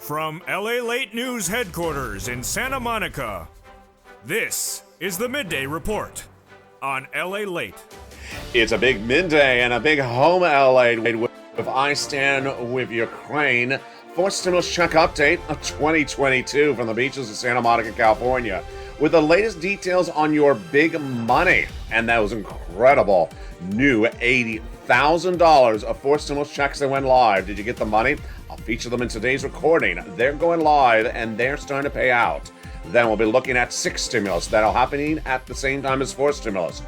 From LALATE News headquarters in Santa Monica, this is the Midday Report on LALATE. It's a big midday and a big home LA with I Stand With Ukraine. Fourth stimulus check update of 2022 from the beaches of Santa Monica, California, with the latest details on your big money. And that was incredible. New $80,000 of fourth stimulus checks that went live. Did you get the money? I'll feature them in today's recording. They're going live and they're starting to pay out. Then we'll be looking at sixth stimulus that'll happening at the same time as fourth stimulus.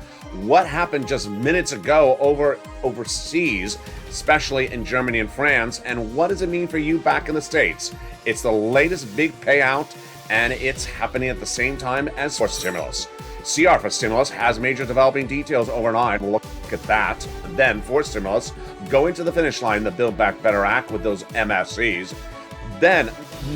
What happened just minutes ago overseas, especially in Germany and France, and what does it mean for you back in the States? It's the latest big payout, and it's happening at the same time as fourth stimulus. CR for stimulus has major developing details overnight. We'll look at that. Then fourth stimulus going to the finish line, the Build Back Better Act with those MSCs. Then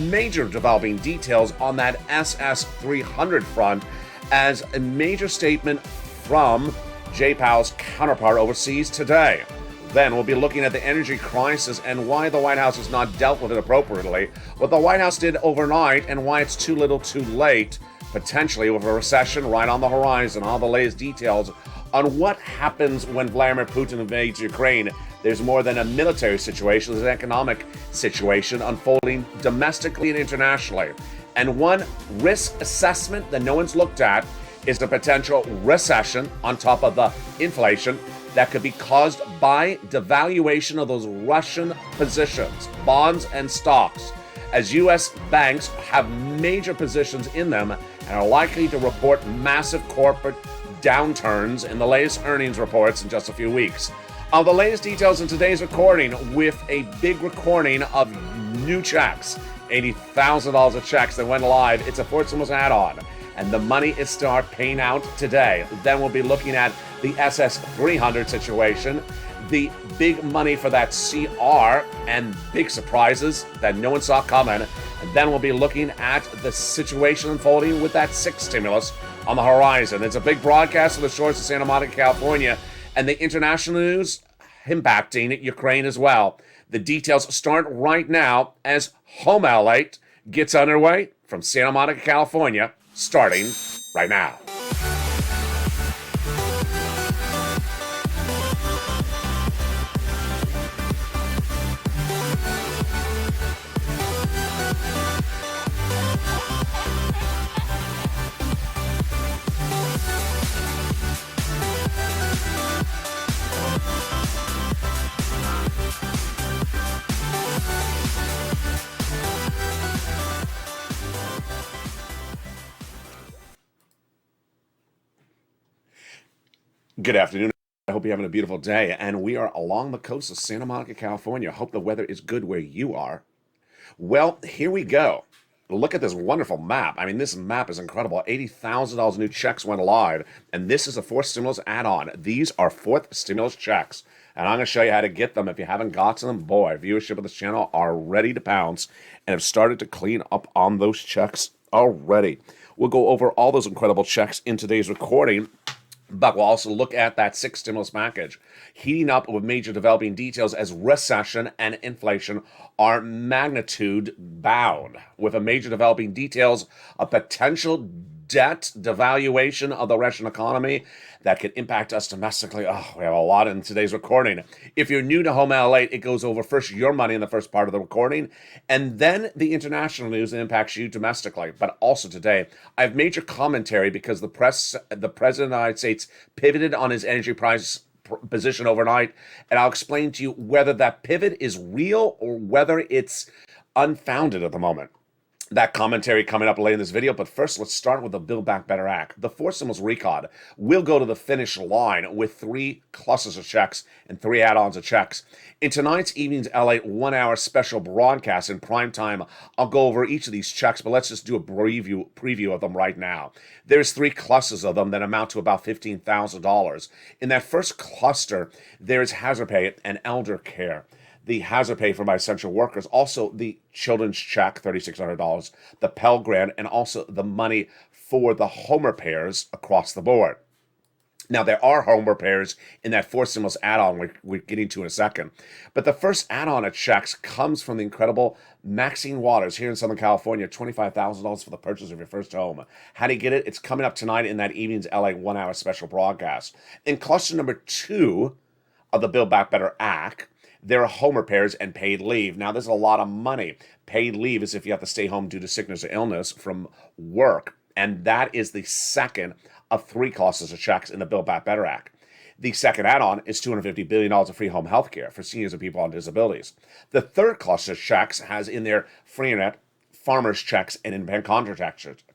major developing details on that SS 300 front as a major statement from Jay Powell's counterpart overseas today. Then we'll be looking at the energy crisis and why the White House has not dealt with it appropriately, what the White House did overnight, and why it's too little too late, potentially with a recession right on the horizon. All the latest details on what happens when Vladimir Putin invades Ukraine. There's more than a military situation, there's an economic situation unfolding domestically and internationally. And one risk assessment that no one's looked at is the potential recession on top of the inflation that could be caused by devaluation of those Russian positions, bonds and stocks, as U.S. banks have major positions in them and are likely to report massive corporate downturns in the latest earnings reports in just a few weeks. The latest details in today's recording with a big recording of new checks, $80,000 of checks that went live. It's a fourth stimulus add-on, and the money is start paying out today. Then we'll be looking at the SS 300 situation, the big money for that CR, and big surprises that no one saw coming. And then we'll be looking at the situation unfolding with that sixth stimulus on the horizon. It's a big broadcast of the shores of Santa Monica, California, and the international news impacting Ukraine as well. The details start right now as Home LALATE gets underway from Santa Monica, California, starting right now. Good afternoon. I hope you're having a beautiful day. And we are along the coast of Santa Monica, California. Hope the weather is good where you are. Well, here we go. Look at this wonderful map. I mean, this map is incredible. $80,000 new checks went live. And this is a fourth stimulus add-on. These are fourth stimulus checks. And I'm going to show you how to get them. If you haven't gotten them, boy, viewership of this channel are ready to pounce and have started to clean up on those checks already. We'll go over all those incredible checks in today's recording. But we'll also look at that sixth stimulus package, heating up with major developing details as recession and inflation are magnitude bound, with a major developing details of potential debt devaluation of the Russian economy that could impact us domestically. Oh, we have a lot in today's recording. If you're new to Home LALATE, it goes over first your money in the first part of the recording, and then the international news that impacts you domestically. But also today, I have major commentary because the President of the United States pivoted on his energy price position overnight, and I'll explain to you whether that pivot is real or whether it's unfounded at the moment. That commentary coming up later in this video, but first let's start with the Build Back Better Act. The fourth stimulus recon will go to the finish line with 3 clusters of checks and 3 add-ons of checks. In tonight's evening's LA 1-hour special broadcast in prime time, I'll go over each of these checks, but let's just do a preview of them right now. There's 3 clusters of them that amount to about $15,000. In that first cluster, there's hazard pay and elder care. The hazard pay for my essential workers, also the children's check, $3,600, the Pell Grant, and also the money for the home repairs across the board. Now, there are home repairs in that fourth stimulus add-on we're getting to in a second. But the first add-on of checks comes from the incredible Maxine Waters here in Southern California, $25,000 for the purchase of your first home. How do you get it? It's coming up tonight in that evening's LA 1-hour special broadcast. In cluster number 2 of the Build Back Better Act, there are home repairs and paid leave. Now, there's a lot of money. Paid leave is if you have to stay home due to sickness or illness from work. And that is the second of 3 clusters of checks in the Build Back Better Act. The second add-on is $250 billion of free home health care for seniors and people on disabilities. The third cluster of checks has in there free internet, farmers checks, and independent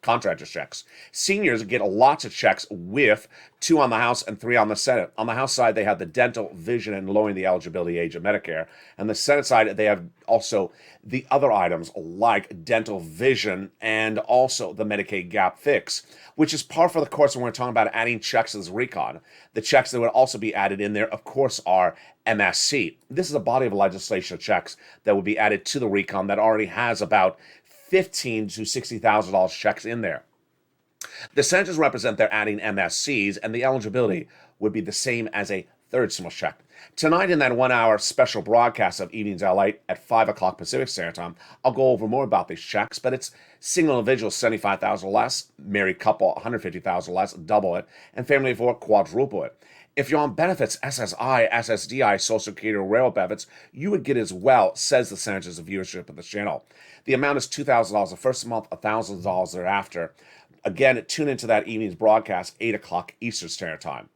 contractors checks. Seniors get lots of checks with 2 on the House and 3 on the Senate. On the House side, they have the dental, vision, and lowering the eligibility age of Medicare. And the Senate side, they have also the other items like dental, vision, and also the Medicaid gap fix, which is par for the course when we're talking about adding checks to this recon. The checks that would also be added in there, of course, are MSC. This is a body of legislation of checks that would be added to the recon that already has about $15,000 to $60,000 checks in there. The senators represent they're adding MSCs, and the eligibility would be the same as a third stimulus check. Tonight in that 1-hour special broadcast of Evenings LALATE at 5 o'clock Pacific Standard Time, I'll go over more about these checks, but it's single individuals $75,000 less, married couple $150,000 less, double it, and family of 4 quadruple it. If you're on benefits, SSI, SSDI, Social Security, or railroad benefits, you would get as well, says the senators of viewership of this channel. The amount is $2,000 the first month, $1,000 thereafter. Again, tune into that evening's broadcast, 8 o'clock Eastern Standard Time.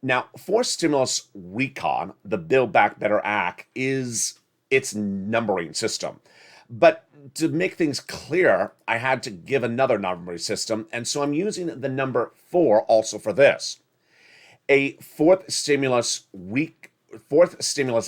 Now, for stimulus recon, the Build Back Better Act is its numbering system. But to make things clear, I had to give another numbering system, and so I'm using the number 4 also for this. A fourth stimulus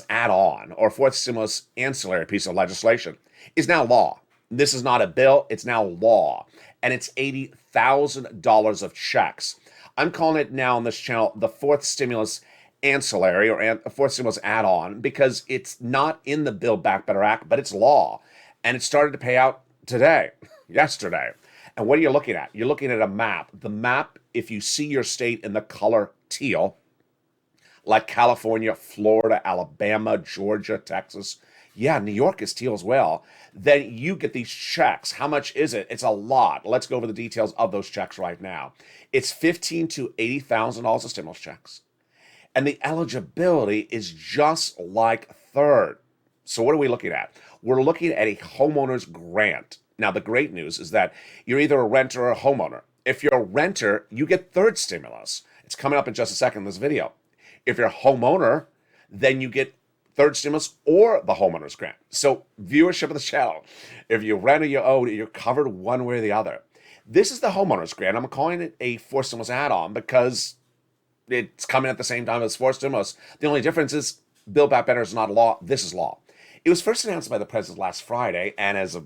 add-on or fourth stimulus ancillary piece of legislation is now law. This is not a bill, it's now law. And it's $80,000 of checks. I'm calling it now on this channel the fourth stimulus ancillary or fourth stimulus add-on because it's not in the Build Back Better Act, but it's law. And it started to pay out today, yesterday. And what are you looking at? You're looking at a map. The map, if you see your state in the color teal, like California, Florida, Alabama, Georgia, Texas, yeah, New York is teal as well, then you get these checks. How much is it? It's a lot. Let's go over the details of those checks right now. It's $15,000 to $80,000 of stimulus checks. And the eligibility is just like third. So what are we looking at? We're looking at a homeowner's grant. Now, the great news is that you're either a renter or a homeowner. If you're a renter, you get third stimulus. It's coming up in just a second in this video. If you're a homeowner, then you get third stimulus or the homeowner's grant. So viewership of the channel, if you rent or you own, you're covered one way or the other. This is the homeowner's grant. I'm calling it a fourth stimulus add-on because it's coming at the same time as fourth stimulus. The only difference is Build Back Better is not law. This is law. It was first announced by the president last Friday, and as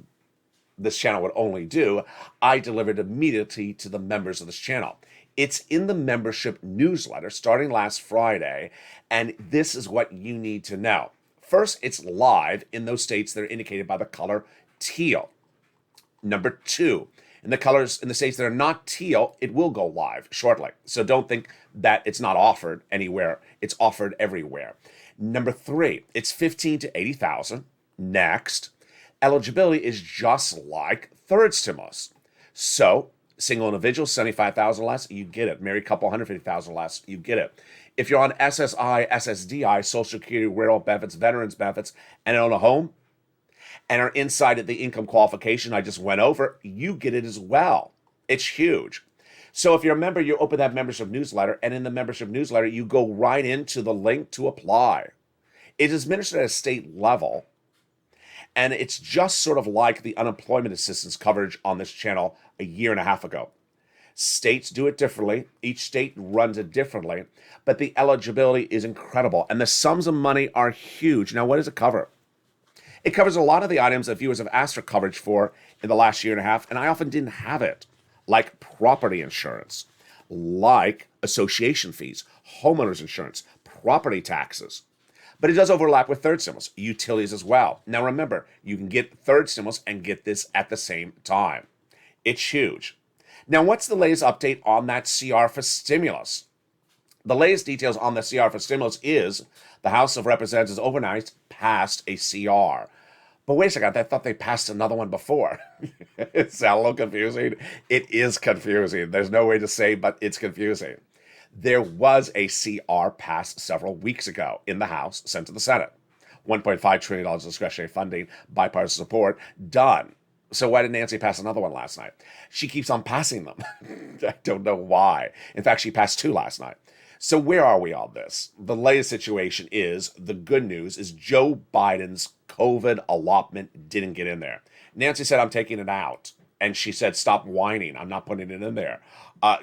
this channel would only do, I delivered immediately to the members of this channel. It's in the membership newsletter starting last Friday, and this is what you need to know. First, it's live in those states that are indicated by the color teal. Number 2, in the states that are not teal, it will go live shortly. So don't think that it's not offered anywhere. It's offered everywhere. Number 3, it's $15,000 to $80,000. Next, eligibility is just like third stimulus. So single individual, $75,000 less, you get it. Married couple, $150,000 less, you get it. If you're on SSI, SSDI, Social Security, railroad benefits, veterans benefits, and own a home, and are inside of the income qualification I just went over, you get it as well. It's huge. So if you're a member, you open that membership newsletter, and in the membership newsletter, you go right into the link to apply. It is administered at a state level, and it's just sort of like the unemployment assistance coverage on this channel a year and a half ago. States do it differently. Each state runs it differently, but the eligibility is incredible, and the sums of money are huge. Now, what does it cover? It covers a lot of the items that viewers have asked for coverage for in the last year and a half, and I often didn't have it, like property insurance, like association fees, homeowners insurance, property taxes. But it does overlap with third stimulus, utilities as well. Now remember, you can get third stimulus and get this at the same time. It's huge. Now, what's the latest update on that CR for stimulus? The latest details on the CR for stimulus is the House of Representatives overnight passed a CR. But wait a second, I thought they passed another one before. It's a little confusing. It is confusing. There's no way to say, but it's confusing. There was a CR passed several weeks ago in the House, sent to the Senate. $1.5 trillion discretionary funding, bipartisan support, done. So why did Nancy pass another one last night? She keeps on passing them. I don't know why. In fact, she passed two last night. So where are we on this? The latest situation is, the good news is Joe Biden's COVID allotment didn't get in there. Nancy said, I'm taking it out. And she said, stop whining. I'm not putting it in there.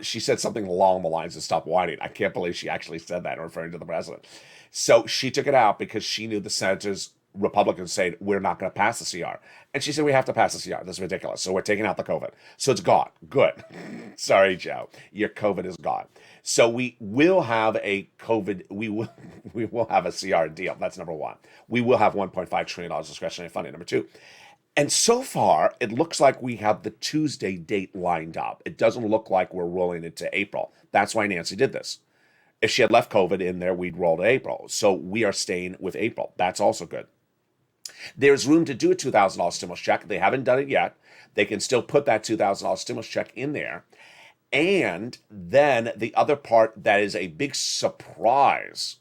She said something along the lines of stop whining. I can't believe she actually said that, referring to the president. So she took it out because she knew the senators, Republicans, said, we're not going to pass the CR. And she said, we have to pass the CR. This is ridiculous. So we're taking out the COVID. So it's gone. Good. Sorry, Joe. Your COVID is gone. So we will have a COVID, we will have a CR deal. That's number one. We will have $1.5 trillion discretionary funding. Number two. And so far, it looks like we have the Tuesday date lined up. It doesn't look like we're rolling into April. That's why Nancy did this. If she had left COVID in there, we'd roll to April. So we are staying with April. That's also good. There's room to do a $2,000 stimulus check. They haven't done it yet. They can still put that $2,000 stimulus check in there. And then the other part that is a big surprise,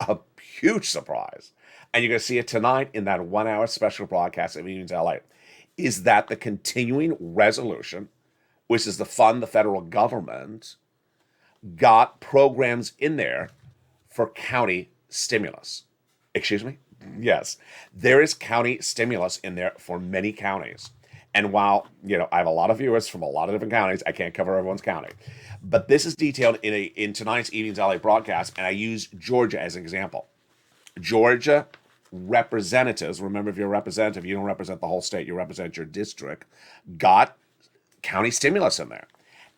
a huge surprise, and you're going to see it tonight in that 1 hour special broadcast of Evenings LA, is that the continuing resolution, which is to fund the federal government, got programs in there for county stimulus. Excuse me? Yes, there is county stimulus in there for many counties. And while, I have a lot of viewers from a lot of different counties, I can't cover everyone's county. But this is detailed in tonight's Evenings LA broadcast, and I use Georgia as an example. Georgia representatives, remember, if you're a representative, you don't represent the whole state, you represent your district, got county stimulus in there.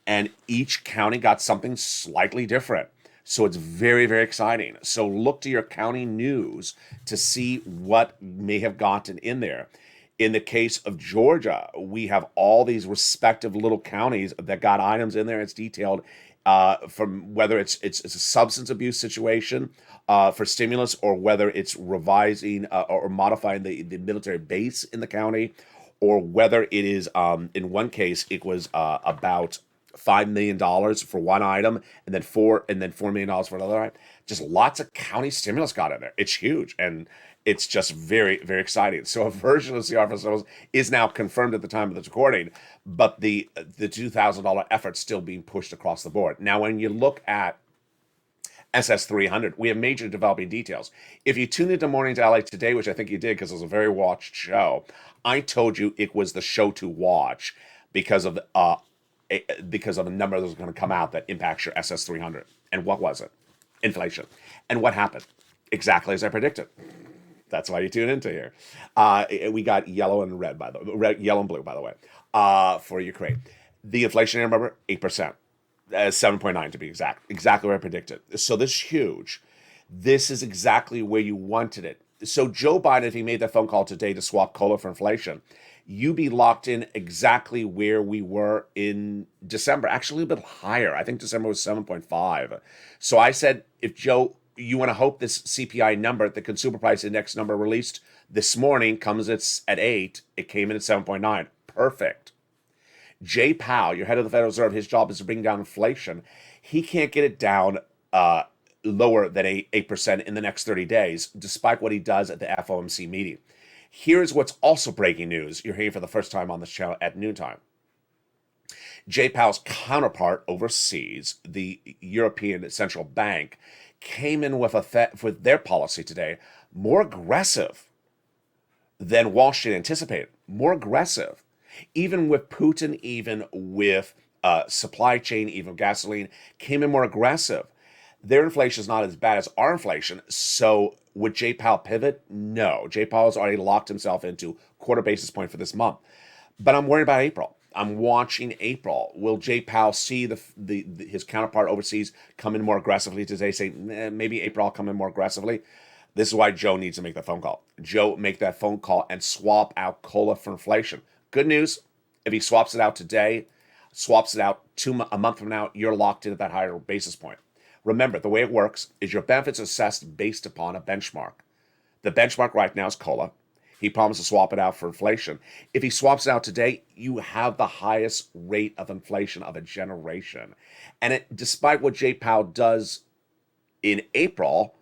And each county got something slightly different. So it's very, very exciting. So look to your county news to see what may have gotten in there. In the case of Georgia, we have all these respective little counties that got items in there. It's detailed from whether it's a substance abuse situation for stimulus, or whether it's revising or modifying the military base in the county, or whether it is, in one case, it was about $5 million for one item, and then $4 million for another item. Just lots of county stimulus got in there. It's huge, and it's just very, very exciting. So a version of CR for stimulus is now confirmed at the time of this recording, but the $2,000 effort still being pushed across the board. Now, when you look at SS300, we have major developing details. If you tuned into Mornings LA today, which I think you did because it was a very watched show, I told you it was the show to watch because of a number that was going to come out that impacts your SS300. And what was it? Inflation. And what happened? Exactly as I predicted. That's why you tune into here. We got yellow and red, yellow and blue, by the way, for Ukraine. The inflationary number, 8%. 7.9 to be exact. Exactly what I predicted. So this is huge. This is exactly where you wanted it. So Joe Biden, if he made that phone call today to swap COLA for inflation, you'd be locked in exactly where we were in December, actually a little bit higher. I think December was 7.5. So I said, if Joe, you want to hope this CPI number, the consumer price index number released this morning, comes at 8. It came in at 7.9. Perfect. Jay Powell, your head of the Federal Reserve, his job is to bring down inflation. He can't get it down lower than 8% in the next 30 days, despite what he does at the FOMC meeting. Here's what's also breaking news. You're hearing for the first time on this channel at noontime. Jay Powell's counterpart overseas, the European Central Bank, came in with their policy today more aggressive than Wall Street anticipated. More aggressive. Even with Putin, even with supply chain, even gasoline, came in more aggressive. Their inflation is not as bad as our inflation. So would Jay Powell pivot? No. Jay Powell has already locked himself into quarter basis point for this month. But I'm worried about April. I'm watching April. Will Jay Powell see his counterpart overseas come in more aggressively today, say, maybe April I'll come in more aggressively? This is why Joe needs to make that phone call. Joe, make that phone call and swap out COLA for inflation. Good news, if he swaps it out today, swaps it out a month from now, you're locked in at that higher basis point. Remember, the way it works is your benefits assessed based upon a benchmark. The benchmark right now is COLA. He promised to swap it out for inflation. If he swaps it out today, you have the highest rate of inflation of a generation. And despite what Jay Powell does in April,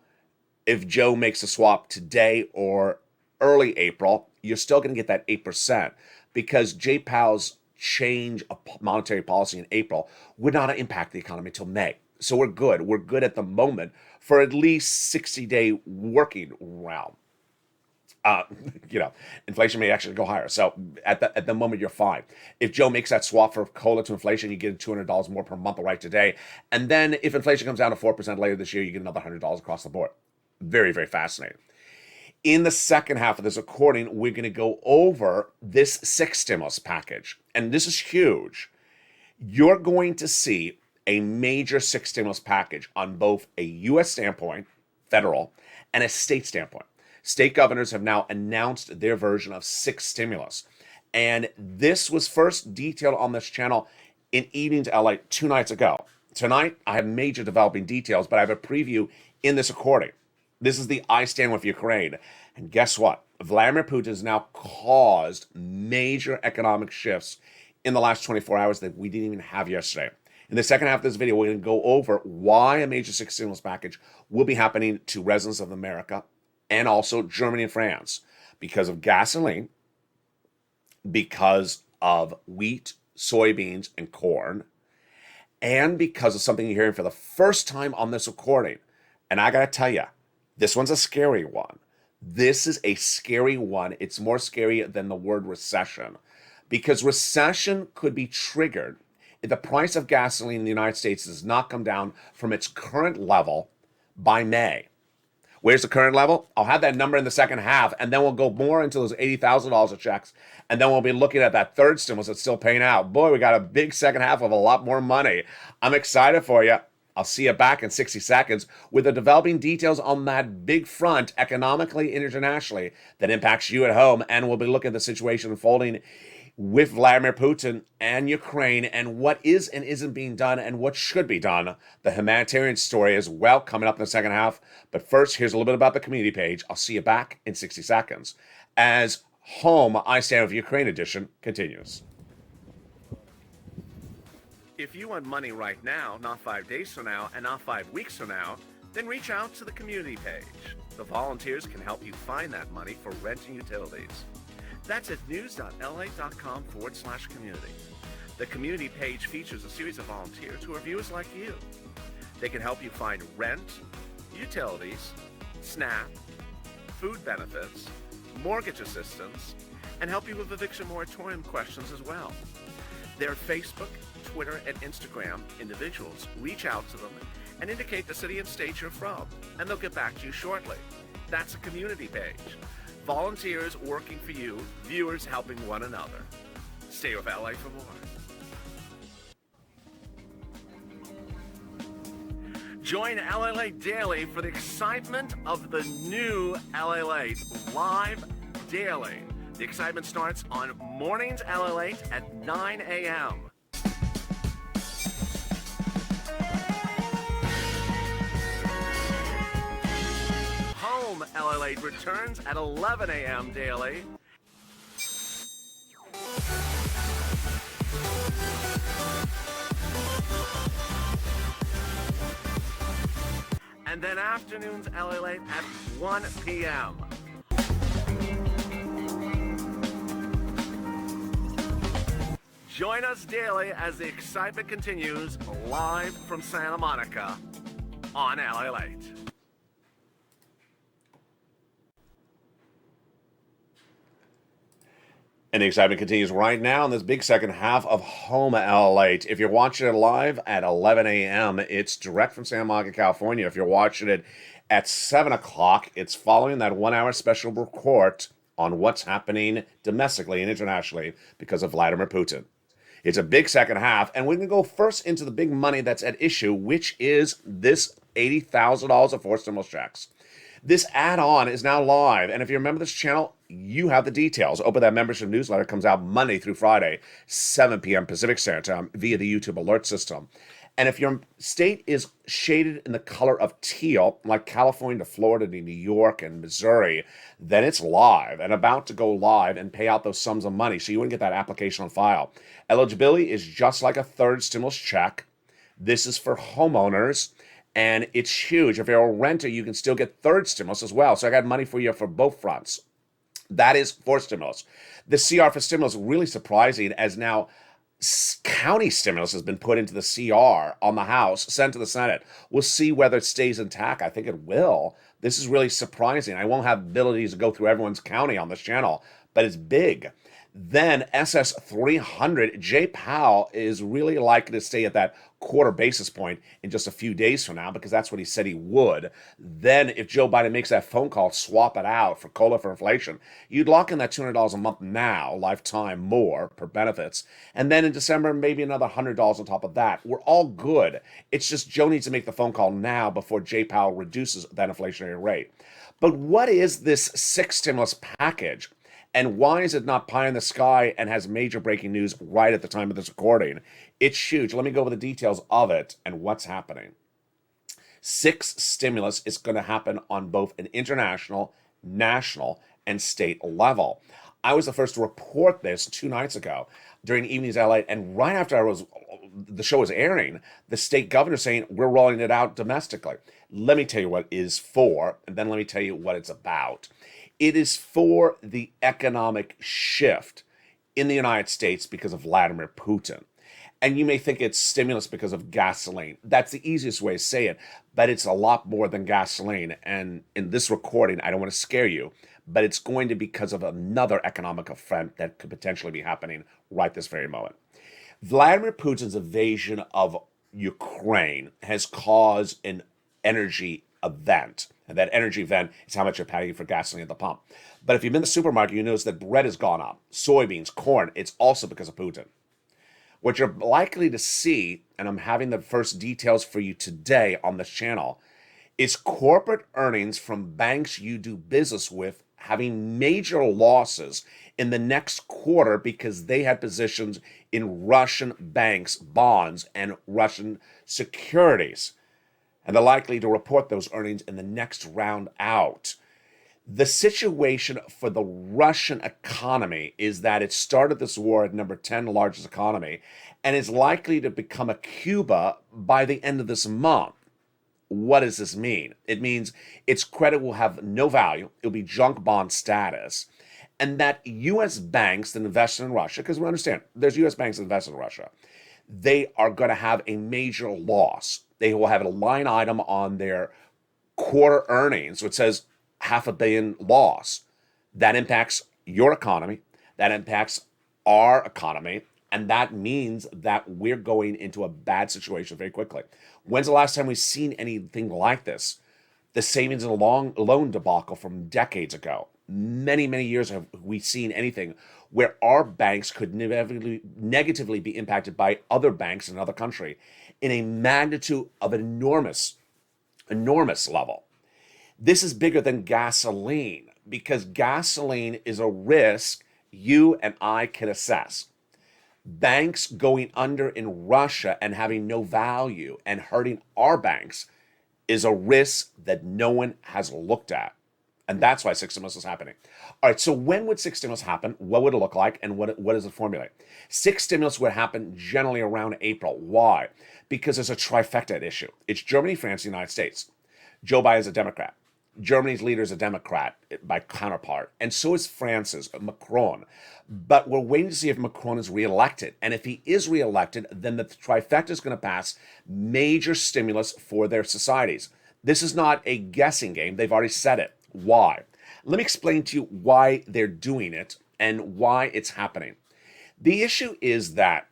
if Joe makes a swap today or early April, you're still going to get that 8% because Jay Powell's change of monetary policy in April would not impact the economy until May. So we're good. We're good at the moment for at least 60-day working round. Inflation may actually go higher. So at the moment, you're fine. If Joe makes that swap for COLA to inflation, you get $200 more per month right today. And then if inflation comes down to 4% later this year, you get another $100 across the board. Very, very fascinating. In the second half of this recording, we're going to go over this sixth stimulus package. And this is huge. You're going to see a major sixth stimulus package on both a U.S. standpoint, federal, and a state standpoint. State governors have now announced their version of sixth stimulus. And this was first detailed on this channel in Evenings LA 2 nights ago. Tonight, I have major developing details, but I have a preview in this recording. This is the I Stand With Ukraine. And guess what? Vladimir Putin has now caused major economic shifts in the last 24 hours that we didn't even have yesterday. In the second half of this video, we're going to go over why a major sixth stimulus package will be happening to residents of America and also Germany and France because of gasoline, because of wheat, soybeans, and corn, and because of something you're hearing for the first time on this recording. And I got to tell you, this one's a scary one. This is a scary one. It's more scary than the word recession because recession could be triggered if the price of gasoline in the United States does not come down from its current level by May. Where's the current level? I'll have that number in the second half, and then we'll go more into those $80,000 of checks, and then we'll be looking at that third stimulus that's still paying out. Boy, we got a big second half of a lot more money. I'm excited for you. I'll see you back in 60 seconds with the developing details on that big front, economically and internationally, that impacts you at home, and we'll be looking at the situation unfolding with Vladimir Putin and Ukraine and what is and isn't being done and what should be done. The humanitarian story as well coming up in the second half. But first, here's a little bit about the community page. I'll see you back in 60 seconds as Home I Stand With Ukraine edition continues. If you want money right now, not 5 days from now, and not 5 weeks from now, then reach out to the community page. The volunteers can help you find that money for rent and utilities. That's at news.la.com/community. The community page features a series of volunteers who are viewers like you. They can help you find rent, utilities, SNAP, food benefits, mortgage assistance, and help you with eviction moratorium questions as well. Their Facebook, Twitter, and Instagram individuals reach out to them and indicate the city and state you're from, and they'll get back to you shortly. That's a community page. Volunteers working for you, viewers helping one another. Stay with LA for more. Join LALATE Daily for the excitement of the new LALATE live daily. The excitement starts on mornings LALATE at 9 a.m. Home LALATE returns at 11 a.m. daily. And then afternoons LALATE at 1 p.m. Join us daily as the excitement continues live from Santa Monica on LALATE. And the excitement continues right now in this big second half of Home LALATE. If you're watching it live at 11 a.m., it's direct from Santa Monica, California. If you're watching it at 7 o'clock, it's following that 1 hour special report on what's happening domestically and internationally because of Vladimir Putin. It's a big second half, and we're going to go first into the big money that's at issue, which is this $80,000 of forced stimulus checks. This add-on is now live, and if you remember this channel, you have the details. Open that membership newsletter. Comes out Monday through Friday, 7 p.m. Pacific Standard Time via the YouTube alert system. And if your state is shaded in the color of teal, like California to Florida to New York and Missouri, then it's live and about to go live and pay out those sums of money. So you wouldn't get that application on file. Eligibility is just like a third stimulus check. This is for homeowners, and it's huge. If you're a renter, you can still get third stimulus as well. So I got money for you for both fronts. That is for stimulus. The CR for stimulus is really surprising, as now county stimulus has been put into the CR on the House, sent to the Senate. We'll see whether it stays intact. I think it will. This is really surprising. I won't have abilities to go through everyone's county on this channel, but it's big. Then SS 300, Jay Powell is really likely to stay at that quarter basis point in just a few days from now, because that's what he said he would. Then if Joe Biden makes that phone call, swap it out for COLA for inflation, you'd lock in that $200 a month now, lifetime more per benefits. And then in December, maybe another $100 on top of that. We're all good. It's just Joe needs to make the phone call now before Jay Powell reduces that inflationary rate. But what is this sixth stimulus package? And why is it not pie in the sky and has major breaking news right at the time of this recording? It's huge. Let me go over the details of it and what's happening. Sixth stimulus is going to happen on both an international, national, and state level. I was the first to report this 2 nights ago during Evenings LA, and right after the show was airing, the state governor saying we're rolling it out domestically. Let me tell you what it is for, and then let me tell you what it's about. It is for the economic shift in the United States because of Vladimir Putin. And you may think it's stimulus because of gasoline. That's the easiest way to say it, but it's a lot more than gasoline. And in this recording, I don't want to scare you, but it's going to be because of another economic event that could potentially be happening right this very moment. Vladimir Putin's invasion of Ukraine has caused an energy event. And that energy event is how much you're paying for gasoline at the pump. But if you've been to the supermarket, you notice that bread has gone up, soybeans, corn. It's also because of Putin. What you're likely to see, and I'm having the first details for you today on this channel, is corporate earnings from banks you do business with having major losses in the next quarter because they had positions in Russian banks, bonds, and Russian securities. And they're likely to report those earnings in the next round out. The situation for the Russian economy is that it started this war at number 10 largest economy and is likely to become a Cuba by the end of this month. What does this mean? It means its credit will have no value. It'll be junk bond status. And that U.S. banks that invest in Russia, because we understand there's U.S. banks that invest in Russia, they are going to have a major loss. They will have a line item on their quarter earnings which says $500 million loss. That impacts your economy. That impacts our economy. And that means that we're going into a bad situation very quickly. When's the last time we've seen anything like this? The savings and loan debacle from decades ago. Many, many years have we seen anything where our banks could negatively be impacted by other banks in another country in a magnitude of an enormous level. This is bigger than gasoline because gasoline is a risk you and I can assess. Banks going under in Russia and having no value and hurting our banks is a risk that no one has looked at. And that's why sixth stimulus is happening. All right, so when would sixth stimulus happen? What would it look like? And what does it formulate? Sixth stimulus would happen generally around April. Why? Because there's a trifecta issue. It's Germany, France, the United States. Joe Biden is a Democrat. Germany's leader is a Democrat by counterpart. And so is France's, Macron. But we're waiting to see if Macron is reelected. And if he is reelected, then the trifecta is going to pass major stimulus for their societies. This is not a guessing game. They've already said it. Why? Let me explain to you why they're doing it and why it's happening. The issue is that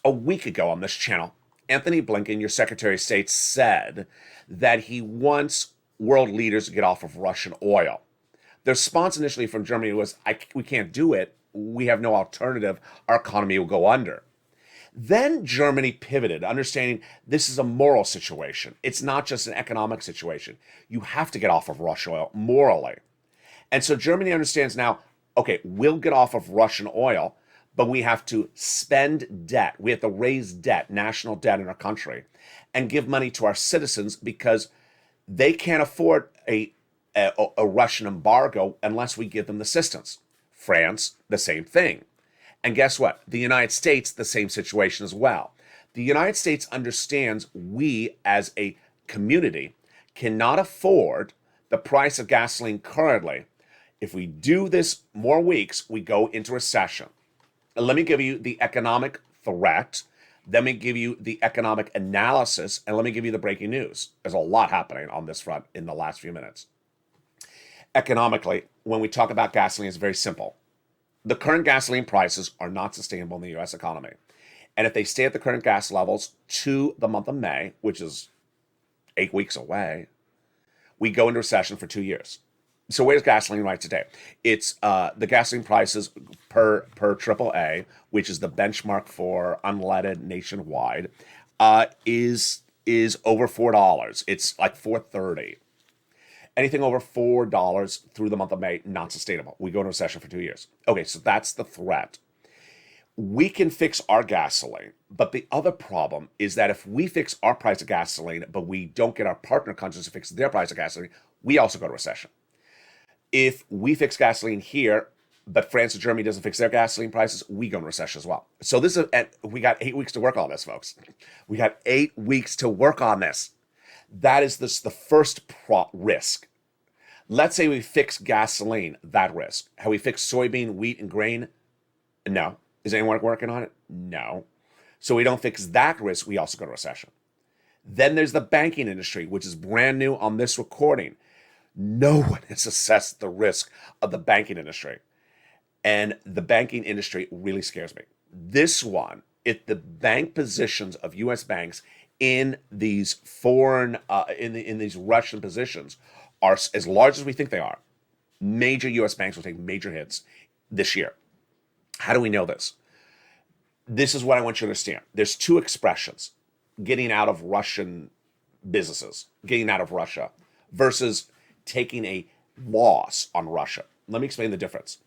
a week ago on this channel, Anthony Blinken, your Secretary of State, said that he wants world leaders to get off of Russian oil. The response initially from Germany was, we can't do it. We have no alternative. Our economy will go under. Then Germany pivoted, understanding this is a moral situation. It's not just an economic situation. You have to get off of Russian oil morally. And so Germany understands now, okay, we'll get off of Russian oil, but we have to spend debt. We have to raise debt, national debt in our country, and give money to our citizens because they can't afford a Russian embargo unless we give them assistance. France, the same thing. And guess what? The United States, the same situation as well. The United States understands we as a community cannot afford the price of gasoline currently. If we do this more weeks, we go into recession. Let me give you the economic threat. Let me give you the economic analysis, and let me give you the breaking news. There's a lot happening on this front in the last few minutes. Economically, when we talk about gasoline, it's very simple. The current gasoline prices are not sustainable in the U.S. economy. And if they stay at the current gas levels to the month of May, which is 8 weeks away, we go into recession for 2 years. So where's gasoline right today? It's the gasoline prices per AAA, which is the benchmark for unleaded nationwide, is over $4. It's like $4.30. Anything over $4 through the month of May, not sustainable. We go into recession for 2 years. Okay, so that's the threat. We can fix our gasoline, but the other problem is that if we fix our price of gasoline, but we don't get our partner countries to fix their price of gasoline, we also go to recession. If we fix gasoline here, but France and Germany doesn't fix their gasoline prices, we go into recession as well. So we got 8 weeks to work on this, folks. We got 8 weeks to work on this. That is the first risk. Let's say we fix gasoline, that risk. Have we fixed soybean, wheat, and grain? No. Is anyone working on it? No. So we don't fix that risk, we also go to recession. Then there's the banking industry, which is brand new on this recording. No one has assessed the risk of the banking industry. And the banking industry really scares me. This one, if the bank positions of U.S. banks in these foreign, in these Russian positions are as large as we think they are, major U.S. banks will take major hits this year. How do we know this? This is what I want you to understand. There's two expressions: getting out of Russian businesses, getting out of Russia, versus taking a loss on Russia. Let me explain the difference.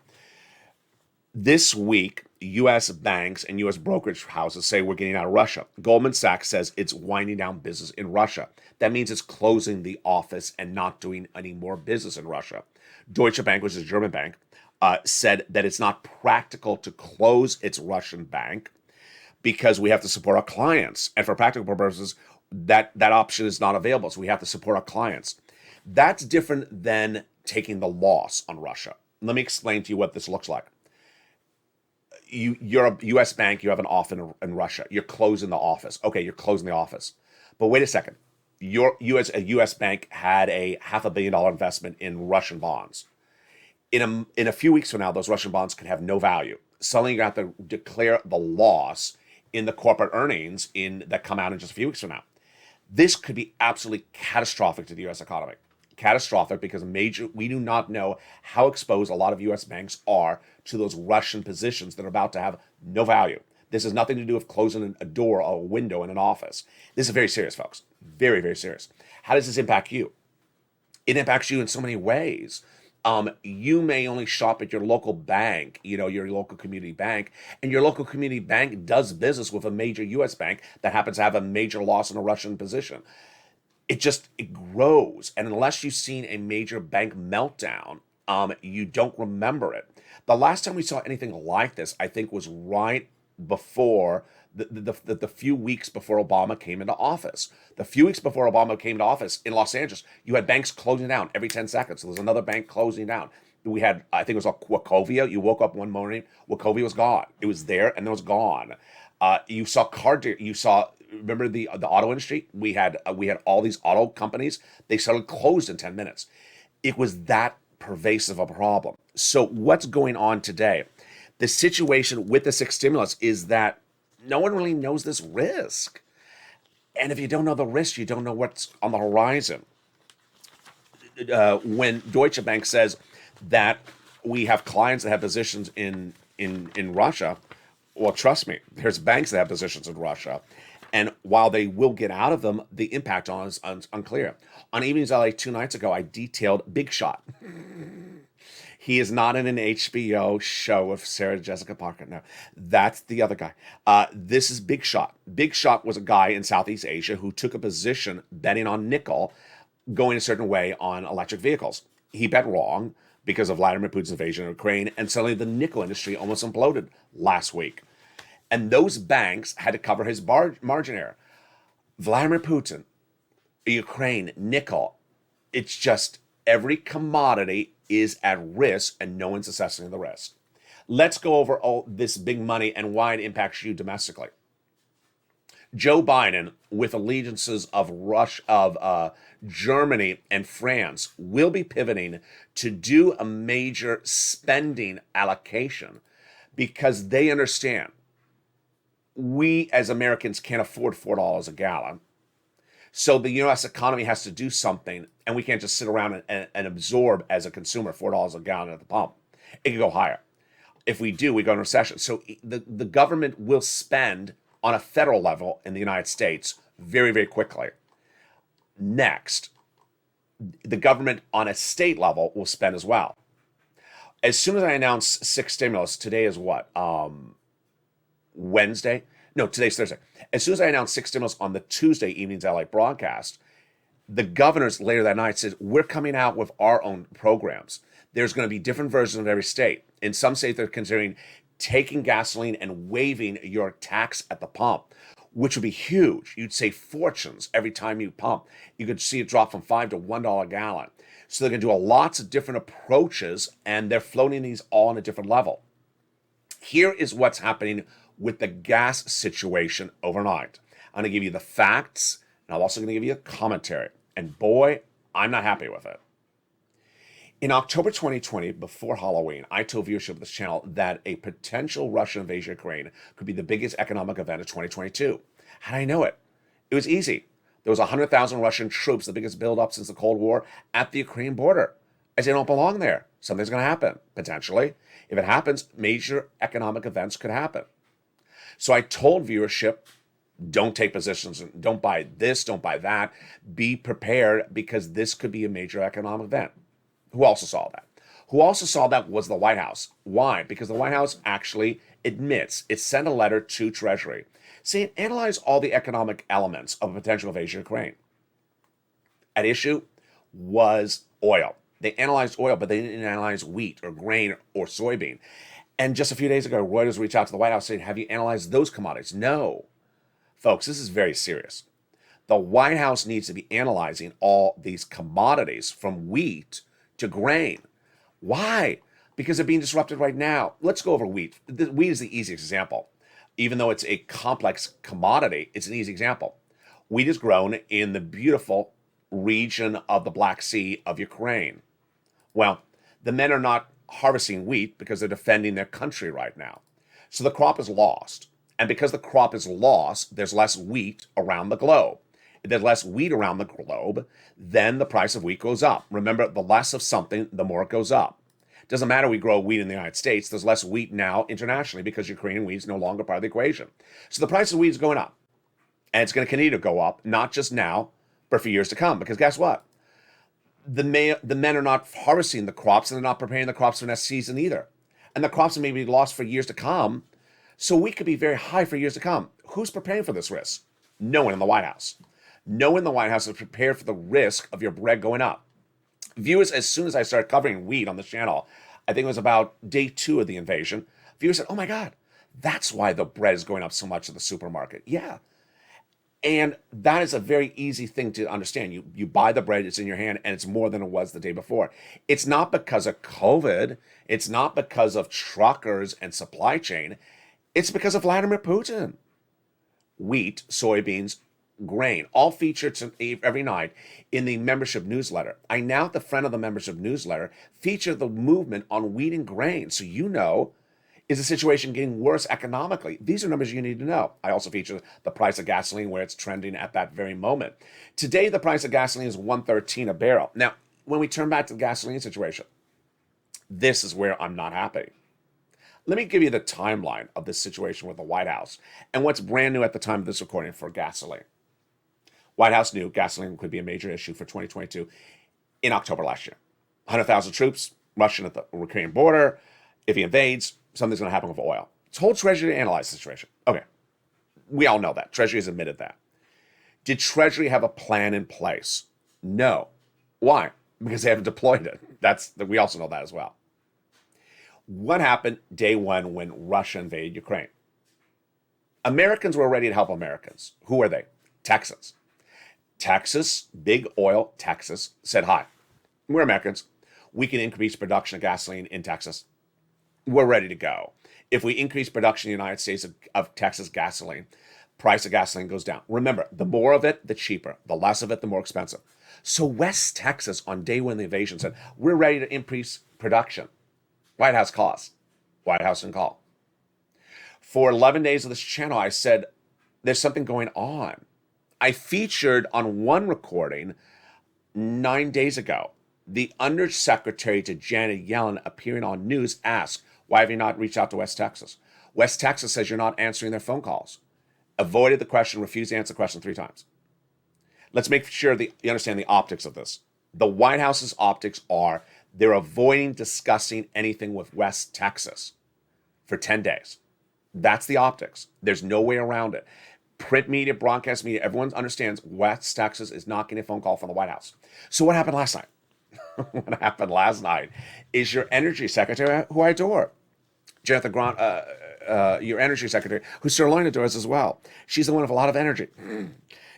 This week, U.S. banks and U.S. brokerage houses say we're getting out of Russia. Goldman Sachs says it's winding down business in Russia. That means it's closing the office and not doing any more business in Russia. Deutsche Bank, which is a German bank, said that it's not practical to close its Russian bank because we have to support our clients. And for practical purposes, that option is not available. So we have to support our clients. That's different than taking the loss on Russia. Let me explain to you what this looks like. You're a U.S. bank, you have an office in Russia. You're closing the office. Okay, you're closing the office. But wait a second. You as a U.S. bank had a $500 million investment in Russian bonds. In a few weeks from now, those Russian bonds could have no value. Suddenly you have to declare the loss in the corporate earnings that come out in just a few weeks from now. This could be absolutely catastrophic to the U.S. economy. Catastrophic because we do not know how exposed a lot of U.S. banks are to those Russian positions that are about to have no value. This has nothing to do with closing a door or a window in an office. This is very serious, folks. Very, very serious. How does this impact you? It impacts you in so many ways. You may only shop at your local bank, your local community bank, and your local community bank does business with a major U.S. bank that happens to have a major loss in a Russian position. It grows. And unless you've seen a major bank meltdown, you don't remember it. The last time we saw anything like this, I think, was right before the few weeks before Obama came into office. The few weeks before Obama came into office in Los Angeles, you had banks closing down every 10 seconds. So there's another bank closing down. We had, I think it was Wachovia. You woke up one morning, Wachovia was gone. It was there and then it was gone. You saw remember the auto industry? We had all these auto companies. They started closed in 10 minutes. It was that pervasive a problem. So what's going on today? The situation with the sixth stimulus is that no one really knows this risk. And if you don't know the risk, you don't know what's on the horizon. When Deutsche Bank says that we have clients that have positions in Russia, well, trust me, there's banks that have positions in Russia. And while they will get out of them, the impact on is unclear. On Evenings LA 2 nights ago, I detailed Big Shot. He is not in an HBO show with Sarah Jessica Parker. No, that's the other guy. This is Big Shot. Big Shot was a guy in Southeast Asia who took a position betting on nickel going a certain way on electric vehicles. He bet wrong because of Vladimir Putin's invasion of Ukraine, and suddenly the nickel industry almost imploded last week. And those banks had to cover his margin error. Vladimir Putin, Ukraine, nickel, it's just every commodity is at risk and no one's assessing the risk. Let's go over all this big money and why it impacts you domestically. Joe Biden, with allegiances of Germany and France, will be pivoting to do a major spending allocation because they understand we as Americans can't afford $4 a gallon. So the U.S. economy has to do something, and we can't just sit around and absorb as a consumer $4 a gallon at the pump. It could go higher. If we do, we go into recession. So the government will spend on a federal level in the United States very, very quickly. Next, the government on a state level will spend as well. As soon as I announce 6 stimulus, today is what? Wednesday? No, today's Thursday. As soon as I announced 6 stimulus on the Tuesday evening's LA broadcast, the governors later that night said, we're coming out with our own programs. There's going to be different versions of every state. In some states, they're considering taking gasoline and waiving your tax at the pump, which would be huge. You'd save fortunes every time you pump. You could see it drop from $5 to $1 a gallon. So they're going to do lots of different approaches, and they're floating these all on a different level. Here is what's happening with the gas situation overnight. I'm going to give you the facts, and I'm also going to give you a commentary. And boy, I'm not happy with it. In October 2020, before Halloween, I told viewership of this channel that a potential Russian invasion of Ukraine could be the biggest economic event of 2022. How did I know it? It was easy. There was 100,000 Russian troops, the biggest buildup since the Cold War, at the Ukraine border. I say, they don't belong there. Something's going to happen, potentially. If it happens, major economic events could happen. So I told viewership, don't take positions, don't buy this, don't buy that. Be prepared because this could be a major economic event. Who also saw that? Who also saw that was the White House. Why? Because the White House actually admits it sent a letter to Treasury saying, analyze all the economic elements of a potential invasion of Ukraine. At issue was oil. They analyzed oil, but they didn't analyze wheat or grain or soybean. And just a few days ago, Reuters reached out to the White House saying, have you analyzed those commodities? No. Folks, this is very serious. The White House needs to be analyzing all these commodities from wheat to grain. Why? Because they're being disrupted right now. Let's go over wheat. Wheat is the easiest example. Even though it's a complex commodity, it's an easy example. Wheat is grown in the beautiful region of the Black Sea of Ukraine. Well, the men are not harvesting wheat because they're defending their country right now. So the crop is lost. And because the crop is lost, there's less wheat around the globe. If there's less wheat around the globe, then the price of wheat goes up. Remember, the less of something, the more it goes up. It doesn't matter we grow wheat in the United States. There's less wheat now internationally because Ukrainian wheat is no longer part of the equation. So the price of wheat is going up. And it's going to continue to go up, not just now, but for years to come. Because guess what? The men are not harvesting the crops, and they're not preparing the crops for next season either. And the crops may be lost for years to come. So wheat could be very high for years to come. Who's preparing for this risk? No one in the White House. No one in the White House is prepared for the risk of your bread going up. Viewers, as soon as I started covering wheat on this channel, I think it was about day 2 of the invasion, viewers said, oh my God, that's why the bread is going up so much at the supermarket. Yeah. And that is a very easy thing to understand. You buy the bread, it's in your hand, and it's more than it was the day before. It's not because of COVID. It's not because of truckers and supply chain. It's because of Vladimir Putin. Wheat, soybeans, grain, all featured every night in the membership newsletter. I now, at the front of the membership newsletter, feature the movement on wheat and grain. So you know, is the situation getting worse economically? These are numbers you need to know. I also feature the price of gasoline, where it's trending at that very moment. Today, the price of gasoline is $1.13 a barrel. Now, when we turn back to the gasoline situation, this is where I'm not happy. Let me give you the timeline of this situation with the White House and what's brand new at the time of this recording for gasoline. White House knew gasoline could be a major issue for 2022 in October last year. 100,000 troops, Russian at the Ukrainian border. If he invades, something's going to happen with oil. Told Treasury to analyze the situation. Okay, we all know that. Treasury has admitted that. Did Treasury have a plan in place? No. Why? Because they haven't deployed it. We also know that as well. What happened day one when Russia invaded Ukraine? Americans were ready to help Americans. Who are they? Texans. Texas, big oil Texas, said, hi, we're Americans. We can increase production of gasoline in Texas. We're ready to go. If we increase production in the United States of Texas gasoline, price of gasoline goes down. Remember, the more of it, the cheaper. The less of it, the more expensive. So West Texas, on day one of the invasion, said, we're ready to increase production. White House calls. White House didn't call. For 11 days of this channel, I said, there's something going on. I featured on one recording 9 days ago, the undersecretary to Janet Yellen appearing on news asked, why have you not reached out to West Texas? West Texas says you're not answering their phone calls. Avoided the question, refused to answer the question 3 times. Let's make sure you understand the optics of this. The White House's optics are they're avoiding discussing anything with West Texas for 10 days. That's the optics. There's no way around it. Print media, broadcast media, everyone understands West Texas is not getting a phone call from the White House. So what happened last night? What happened last night is your energy secretary, who I adore, Jennifer Grant, your energy secretary, who Sirloin adores as well. She's the one with a lot of energy.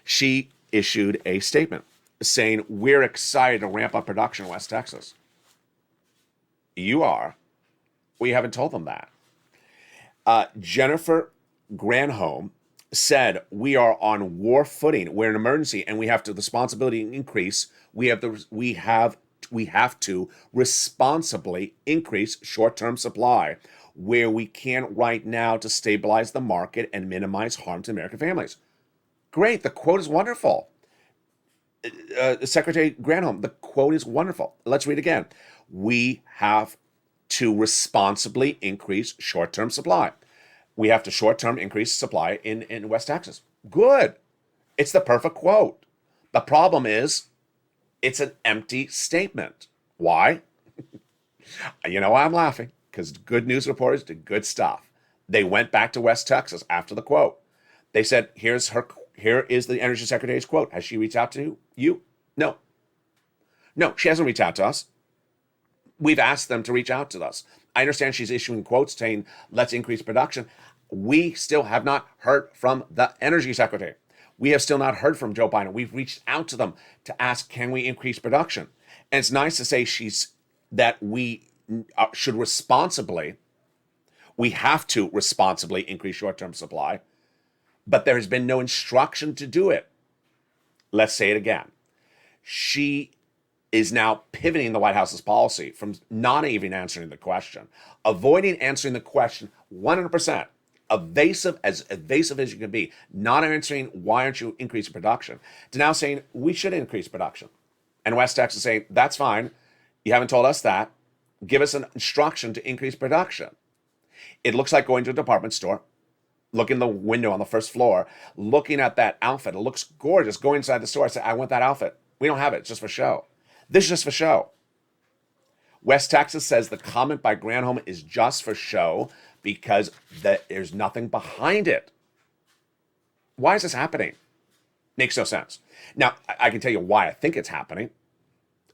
She issued a statement saying, we're excited to ramp up production in West Texas. You are. We haven't told them that. Jennifer Granholm said, we are on war footing. We're an emergency and we have to, the responsibility increase. We have to responsibly increase short-term supply where we can right now to stabilize the market and minimize harm to American families. Great. The quote is wonderful. Secretary Granholm, the quote is wonderful. Let's read again. We have to responsibly increase short-term supply. We have to short-term increase supply in West Texas. Good. It's the perfect quote. The problem is it's an empty statement. Why? You know why I'm laughing? Because good news reporters did good stuff. They went back to West Texas after the quote. They said, here is the energy secretary's quote. Has she reached out to you? No. No, she hasn't reached out to us. We've asked them to reach out to us. I understand she's issuing quotes saying, let's increase production. We still have not heard from the energy secretary. We have still not heard from Joe Biden. We've reached out to them to ask, can we increase production? And it's nice to say that we should we have to responsibly increase short-term supply, but there has been no instruction to do it. Let's say it again. She is now pivoting the White House's policy from not even answering the question, avoiding answering the question 100%, evasive as you can be, not answering why aren't you increasing production, to now saying we should increase production. And West Texas saying, that's fine. You haven't told us that. Give us an instruction to increase production. It looks like going to a department store, look in the window on the first floor, looking at that outfit. It looks gorgeous. Go inside the store. I say, I want that outfit. We don't have it. It's just for show. This is just for show. West Texas says the comment by Granholm is just for show because there's nothing behind it. Why is this happening? Makes no sense. Now, I can tell you why I think it's happening.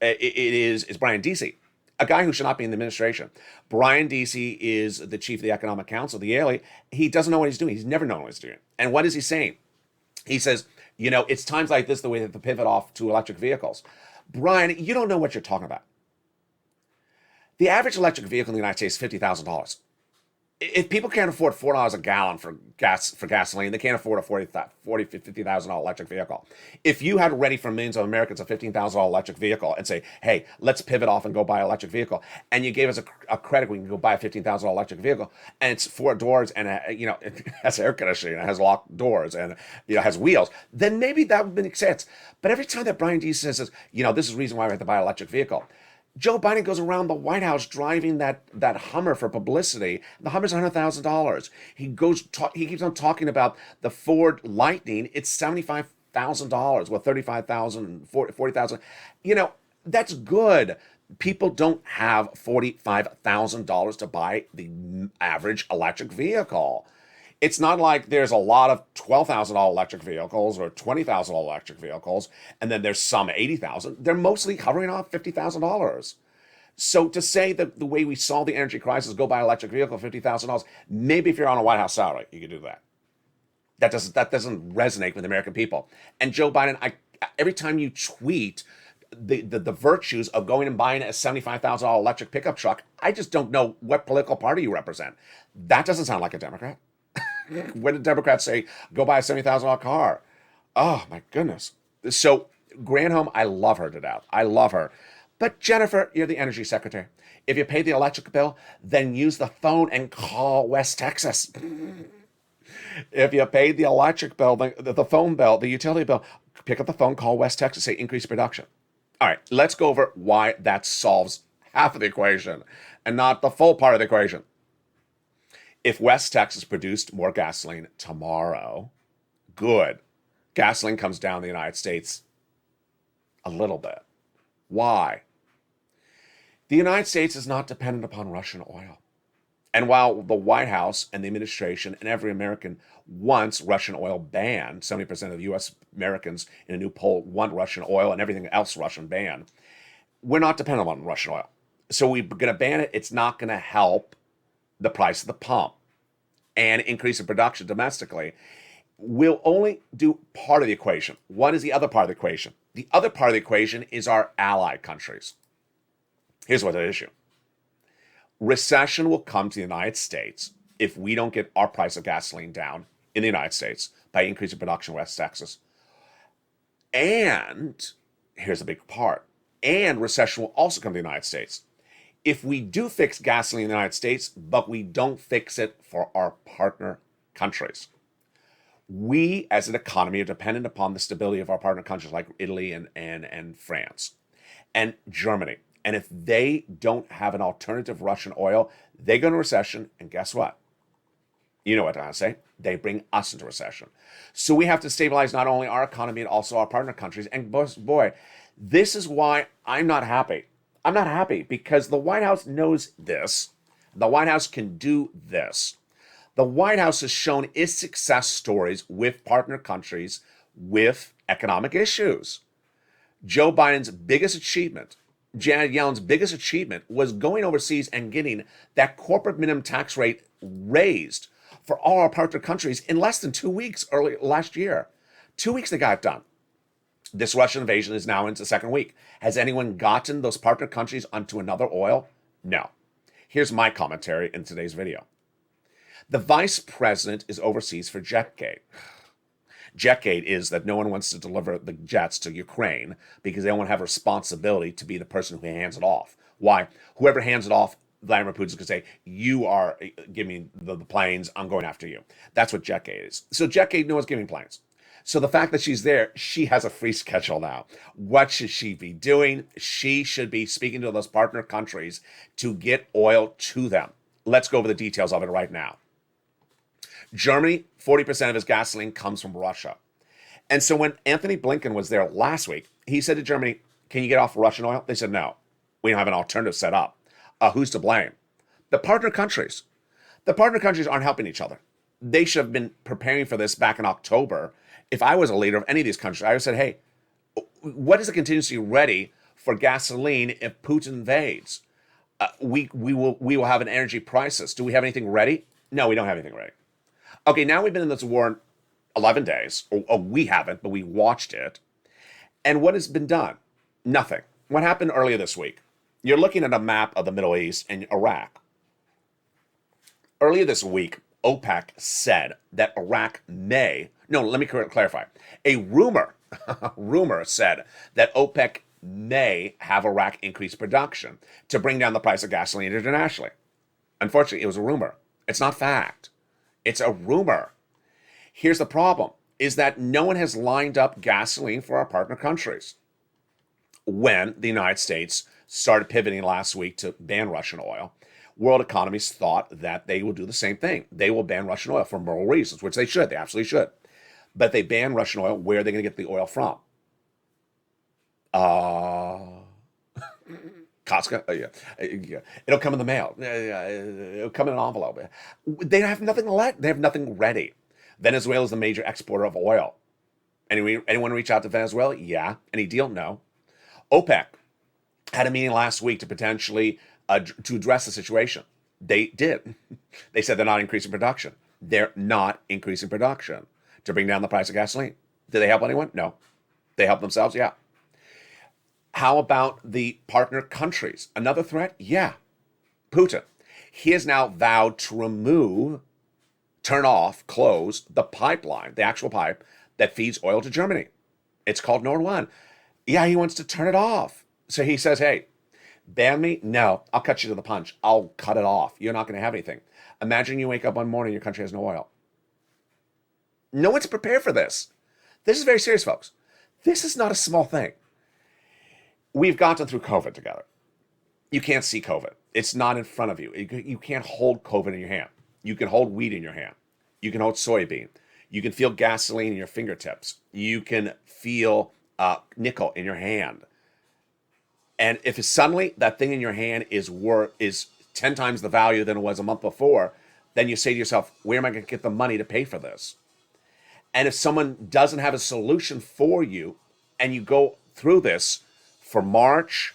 It's Brian Deasy, a guy who should not be in the administration. Brian Deasy is the chief of the Economic Council, the ALE. He doesn't know what he's doing. He's never known what he's doing. And what is he saying? He says, it's times like this the way that the pivot off to electric vehicles. Brian, you don't know what you're talking about. The average electric vehicle in the United States is $50,000. If people can't afford $4 a gallon for gasoline, they can't afford a $50,000 electric vehicle. If you had ready for millions of Americans a $15,000 electric vehicle and say, hey, let's pivot off and go buy an electric vehicle, and you gave us a credit where you can go buy a $15,000 electric vehicle, and it's 4 doors and it has air conditioning, it has locked doors, and has wheels, then maybe that would make sense. But every time that Brian Deasy says, this is the reason why we have to buy an electric vehicle, Joe Biden goes around the White House driving that Hummer for publicity. The Hummer's $100,000. He keeps on talking about the Ford Lightning. It's $75,000. Well, $35,000, $40,000. That's good. People don't have $45,000 to buy the average electric vehicle. It's not like there's a lot of $12,000 electric vehicles or $20,000 electric vehicles, and then there's some $80,000. They're mostly hovering off $50,000. So to say that the way we solve the energy crisis, go buy an electric vehicle for $50,000, maybe if you're on a White House salary, you could do that. That doesn't resonate with the American people. And Joe Biden, every time you tweet the virtues of going and buying a $75,000 electric pickup truck, I just don't know what political party you represent. That doesn't sound like a Democrat. When did Democrats say, go buy a $70,000 car? Oh, my goodness. So Granholm, I love her to death. I love her. But Jennifer, you're the energy secretary. If you pay the electric bill, then use the phone and call West Texas. If you paid the electric bill, the phone bill, the utility bill, pick up the phone, call West Texas, say increase production. All right, let's go over why that solves half of the equation and not the full part of the equation. If West Texas produced more gasoline tomorrow, good. Gasoline comes down in the United States a little bit. Why? The United States is not dependent upon Russian oil. And while the White House and the administration and every American wants Russian oil banned, 70% of U.S. Americans in a new poll want Russian oil and everything else Russian banned, we're not dependent on Russian oil. So we're going to ban it. It's not going to help the price of the pump and increase the production domestically. We'll only do part of the equation. What is the other part of the equation? The other part of the equation is our ally countries. Here's what the issue. Recession will come to the United States if we don't get our price of gasoline down in the United States by increasing production in West Texas. And here's the big part. And recession will also come to the United States if we do fix gasoline in the United States, but we don't fix it for our partner countries. We, as an economy, are dependent upon the stability of our partner countries like Italy and France and Germany. And if they don't have an alternative Russian oil, they go into recession, and guess what? You know what I say. They bring us into recession. So we have to stabilize not only our economy, but also our partner countries. And boy, this is why I'm not happy. I'm not happy because the White House knows this. The White House can do this. The White House has shown its success stories with partner countries with economic issues. Joe Biden's biggest achievement, Janet Yellen's biggest achievement, was going overseas and getting that corporate minimum tax rate raised for all our partner countries in less than 2 weeks early last year. 2 weeks they got it done. This Russian invasion is now into the second week. Has anyone gotten those partner countries onto another oil? No. Here's my commentary in today's video. The vice president is overseas for Jetgate. Jetgate is that no one wants to deliver the jets to Ukraine because they don't want to have responsibility to be the person who hands it off. Why? Whoever hands it off, Vladimir Putin's going to say, you are giving the planes, I'm going after you. That's what Jetgate is. So Jetgate, no one's giving planes. So the fact that she's there, she has a free schedule now. What should she be doing? She should be speaking to those partner countries to get oil to them. Let's go over the details of it right now. Germany, 40% of his gasoline comes from Russia. And so when Anthony Blinken was there last week, he said to Germany, can you get off Russian oil? They said, no, we don't have an alternative set up. Who's to blame? The partner countries. The partner countries aren't helping each other. They should have been preparing for this back in October. If I was a leader of any of these countries, I would have said, hey, what is the contingency ready for gasoline if Putin invades? We will have an energy crisis. Do we have anything ready? No, we don't have anything ready. Okay, now we've been in this war 11 days. Or we haven't, but we watched it. And what has been done? Nothing. What happened earlier this week? You're looking at a map of the Middle East and Iraq. Earlier this week, OPEC said that Iraq may, no, let me clarify. A rumor said that OPEC may have Iraq increase production to bring down the price of gasoline internationally. Unfortunately, it was a rumor. It's not fact. It's a rumor. Here's the problem, is that no one has lined up gasoline for our partner countries. When the United States started pivoting last week to ban Russian oil, world economies thought that they will do the same thing. They will ban Russian oil for moral reasons, which they should. They absolutely should. But they ban Russian oil. Where are they going to get the oil from? Costco, yeah. It'll come in the mail. It'll come in an envelope. They have nothing left. They have nothing ready. Venezuela is the major exporter of oil. Anyone reach out to Venezuela? Yeah. Any deal? No. OPEC had a meeting last week to potentially to address the situation. They did. They said they're not increasing production. They're not increasing production to bring down the price of gasoline. Did they help anyone? No. They help themselves? Yeah. How about the partner countries? Another threat? Yeah. Putin. He has now vowed to turn off, close the pipeline, the actual pipe that feeds oil to Germany. It's called Nord 1. Yeah, he wants to turn it off. So he says, hey, ban me? No, I'll cut you to the punch. I'll cut it off. You're not going to have anything. Imagine you wake up one morning, your country has no oil. No one's prepared for this. This is very serious, folks. This is not a small thing. We've gotten through COVID together. You can't see COVID. It's not in front of you. You can't hold COVID in your hand. You can hold wheat in your hand. You can hold soybean. You can feel gasoline in your fingertips. You can feel nickel in your hand. And if suddenly that thing in your hand is 10 times the value than it was a month before, then you say to yourself, where am I going to get the money to pay for this? And if someone doesn't have a solution for you and you go through this for March,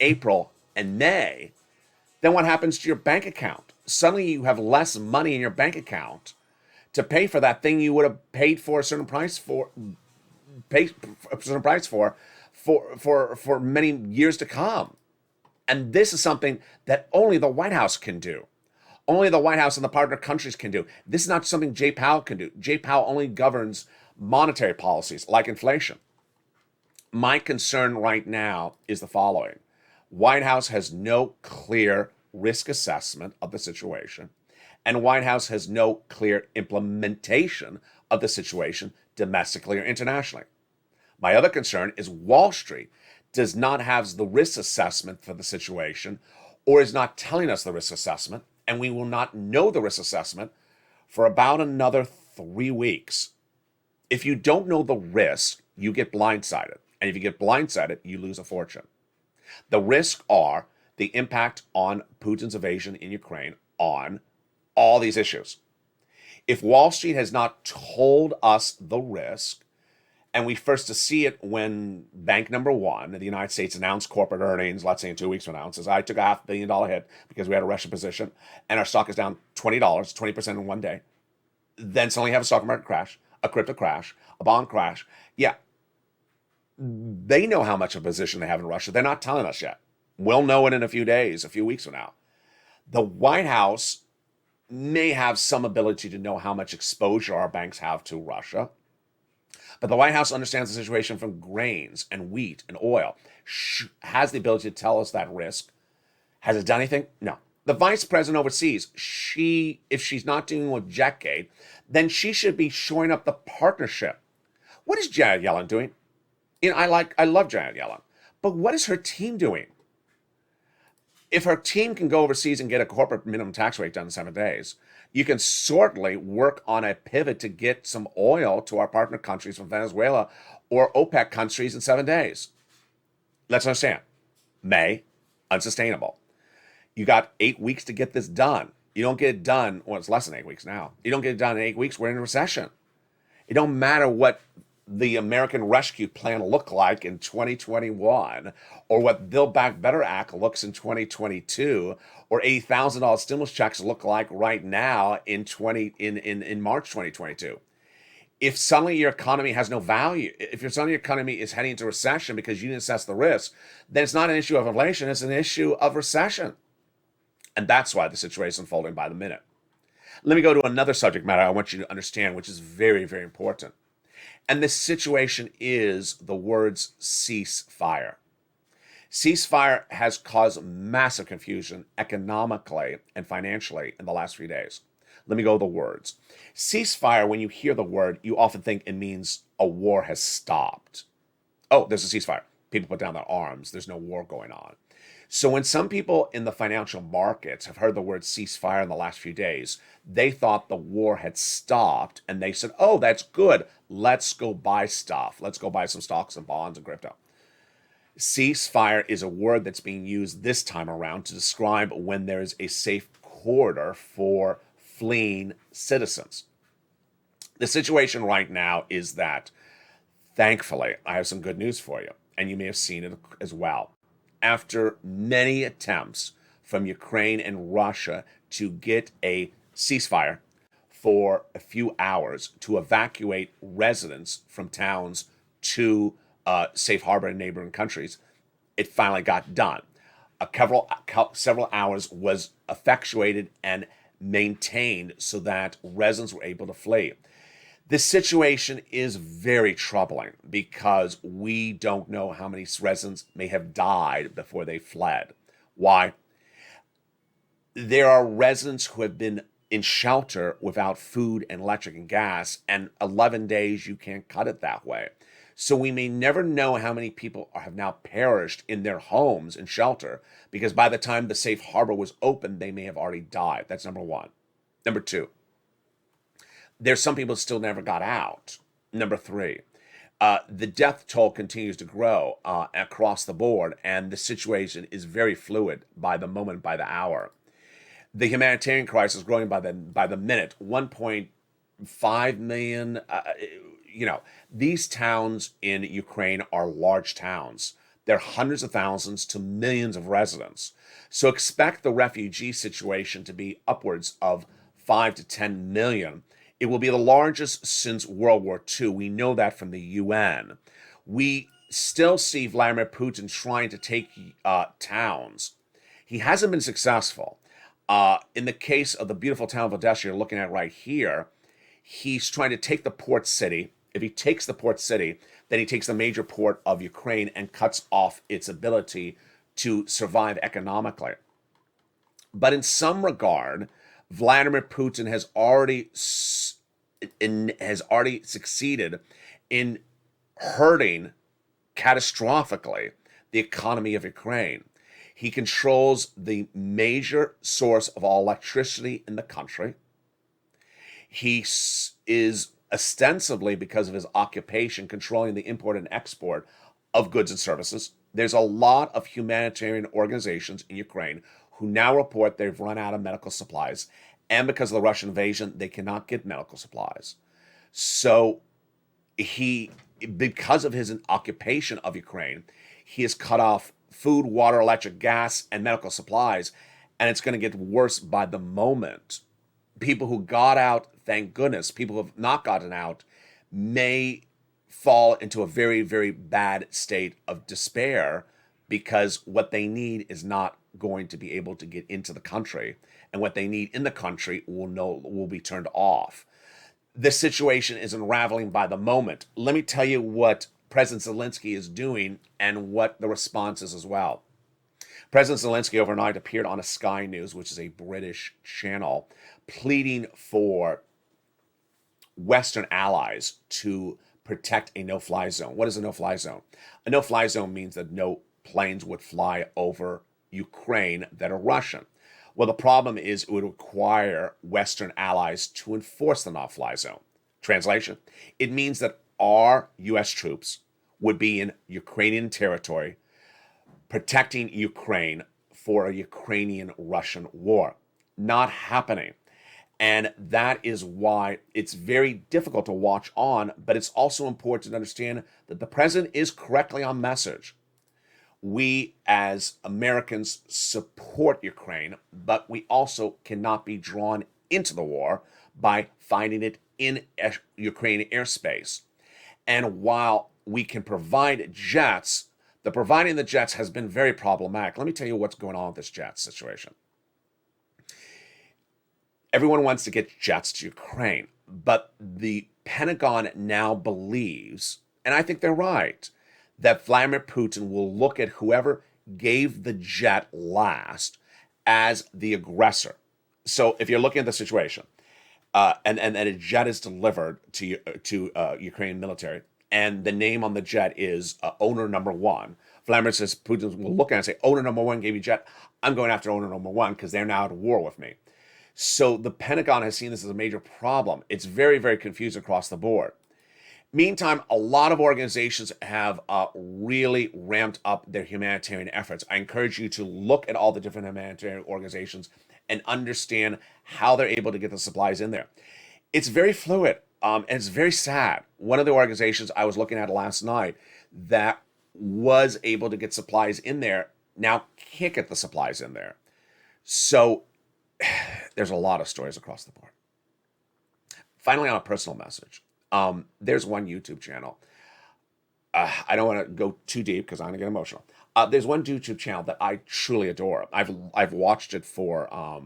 April, and May, then what happens to your bank account? Suddenly you have less money in your bank account to pay for that thing you would have paid for a certain price for many years to come. And this is something that only the White House can do. Only the White House and the partner countries can do. This is not something Jay Powell can do. Jay Powell only governs monetary policies like inflation. My concern right now is the following. White House has no clear risk assessment of the situation, and White House has no clear implementation of the situation domestically or internationally. My other concern is Wall Street does not have the risk assessment for the situation or is not telling us the risk assessment, and we will not know the risk assessment for about another 3 weeks. If you don't know the risk, you get blindsided. And if you get blindsided, you lose a fortune. The risks are the impact on Putin's invasion in Ukraine on all these issues. If Wall Street has not told us the risk, and we first to see it when bank number one in the United States announced corporate earnings, let's say in 2 weeks from now, and says, I took a $500 million hit because we had a Russian position, and our stock is down $20, 20% in one day. Then suddenly you have a stock market crash, a crypto crash, a bond crash. Yeah, they know how much of a position they have in Russia. They're not telling us yet. We'll know it in a few days, a few weeks from now. The White House may have some ability to know how much exposure our banks have to Russia. But the White House understands the situation from grains and wheat and oil, has the ability to tell us that risk. Has it done anything? No. The vice president overseas, if she's not dealing with Jetgate, then she should be shoring up the partnership. What is Janet Yellen doing? I love Janet Yellen, but what is her team doing? If her team can go overseas and get a corporate minimum tax rate done in 7 days, you can certainly work on a pivot to get some oil to our partner countries from Venezuela or OPEC countries in 7 days. Let's understand. May, unsustainable. You got 8 weeks to get this done. You don't get it done, well, it's less than 8 weeks now. You don't get it done in 8 weeks, we're in a recession. It don't matter what the American Rescue Plan look like in 2021, or what Build Back Better Act looks in 2022, or $80,000 stimulus checks look like right now in March 2022. If suddenly your economy has no value, if suddenly your economy is heading into recession because you didn't assess the risk, then it's not an issue of inflation, it's an issue of recession. And that's why the situation is unfolding by the minute. Let me go to another subject matter I want you to understand, which is very, very important. And this situation is the words ceasefire. Ceasefire has caused massive confusion economically and financially in the last few days. Let me go to the words. Ceasefire, when you hear the word, you often think it means a war has stopped. Oh, there's a ceasefire. People put down their arms. There's no war going on. So when some people in the financial markets have heard the word ceasefire in the last few days, they thought the war had stopped, and they said, oh, that's good. Let's go buy stuff. Let's go buy some stocks and bonds and crypto. Ceasefire is a word that's being used this time around to describe when there's a safe corridor for fleeing citizens. The situation right now is that, thankfully, I have some good news for you, and you may have seen it as well. After many attempts from Ukraine and Russia to get a ceasefire for a few hours to evacuate residents from towns to safe harbor in neighboring countries, it finally got done. Several hours was effectuated and maintained so that residents were able to flee. This situation is very troubling because we don't know how many residents may have died before they fled. Why? There are residents who have been in shelter without food and electric and gas, and 11 days you can't cut it that way. So we may never know how many people have now perished in their homes in shelter, because by the time the safe harbor was open, they may have already died. That's number one. Number two, there's some people still never got out. Number three, the death toll continues to grow across the board, and the situation is very fluid by the moment, by the hour. The humanitarian crisis is growing by the minute. 1.5 million. These towns in Ukraine are large towns. They're hundreds of thousands to millions of residents. So expect the refugee situation to be upwards of 5 to 10 million. It will be the largest since World War II. We know that from the UN. We still see Vladimir Putin trying to take towns. He hasn't been successful. In the case of the beautiful town of Odessa you're looking at right here, he's trying to take the port city. If he takes the port city, then he takes the major port of Ukraine and cuts off its ability to survive economically. But in some regard, Vladimir Putin has already succeeded in hurting catastrophically the economy of Ukraine. He controls the major source of all electricity in the country. He is ostensibly, because of his occupation, controlling the import and export of goods and services. There's a lot of humanitarian organizations in Ukraine who now report they've run out of medical supplies. And because of the Russian invasion, they cannot get medical supplies. So because of his occupation of Ukraine, he has cut off food, water, electric, gas, and medical supplies. And it's going to get worse by the moment. People who got out, thank goodness, people who have not gotten out may fall into a very, very bad state of despair because what they need is not going to be able to get into the country. And what they need in the country will be turned off. This situation is unraveling by the moment. Let me tell you what President Zelensky is doing and what the response is as well. President Zelensky overnight appeared on a Sky News, which is a British channel, pleading for Western allies to protect a no-fly zone. What is a no-fly zone? A no-fly zone means that no planes would fly over Ukraine that are Russian. Well, the problem is it would require Western allies to enforce the no-fly zone. Translation, it means that our U.S. troops would be in Ukrainian territory protecting Ukraine for a Ukrainian-Russian war. Not happening. And that is why it's very difficult to watch on, but it's also important to understand that the president is correctly on message. We as Americans support Ukraine, but we also cannot be drawn into the war by finding it in Ukrainian airspace. And while we can provide jets, the providing the jets has been very problematic. Let me tell you what's going on with this jet situation. Everyone wants to get jets to Ukraine, but the Pentagon now believes, and I think they're right, that Vladimir Putin will look at whoever gave the jet last as the aggressor. So if you're looking at the situation, and a jet is delivered to Ukrainian military, and the name on the jet is owner number one, Vladimir says Putin will look at it and say, owner number one gave you jet. I'm going after owner number one because they're now at war with me. So the Pentagon has seen this as a major problem. It's very, very confused across the board. Meantime, a lot of organizations have really ramped up their humanitarian efforts. I encourage you to look at all the different humanitarian organizations and understand how they're able to get the supplies in there. It's very fluid, and it's very sad. One of the organizations I was looking at last night that was able to get supplies in there now can't get the supplies in there. So there's a lot of stories across the board. Finally, on a personal message, there's one YouTube channel. I don't want to go too deep because I'm going to get emotional. There's one YouTube channel that I truly adore. I've watched it for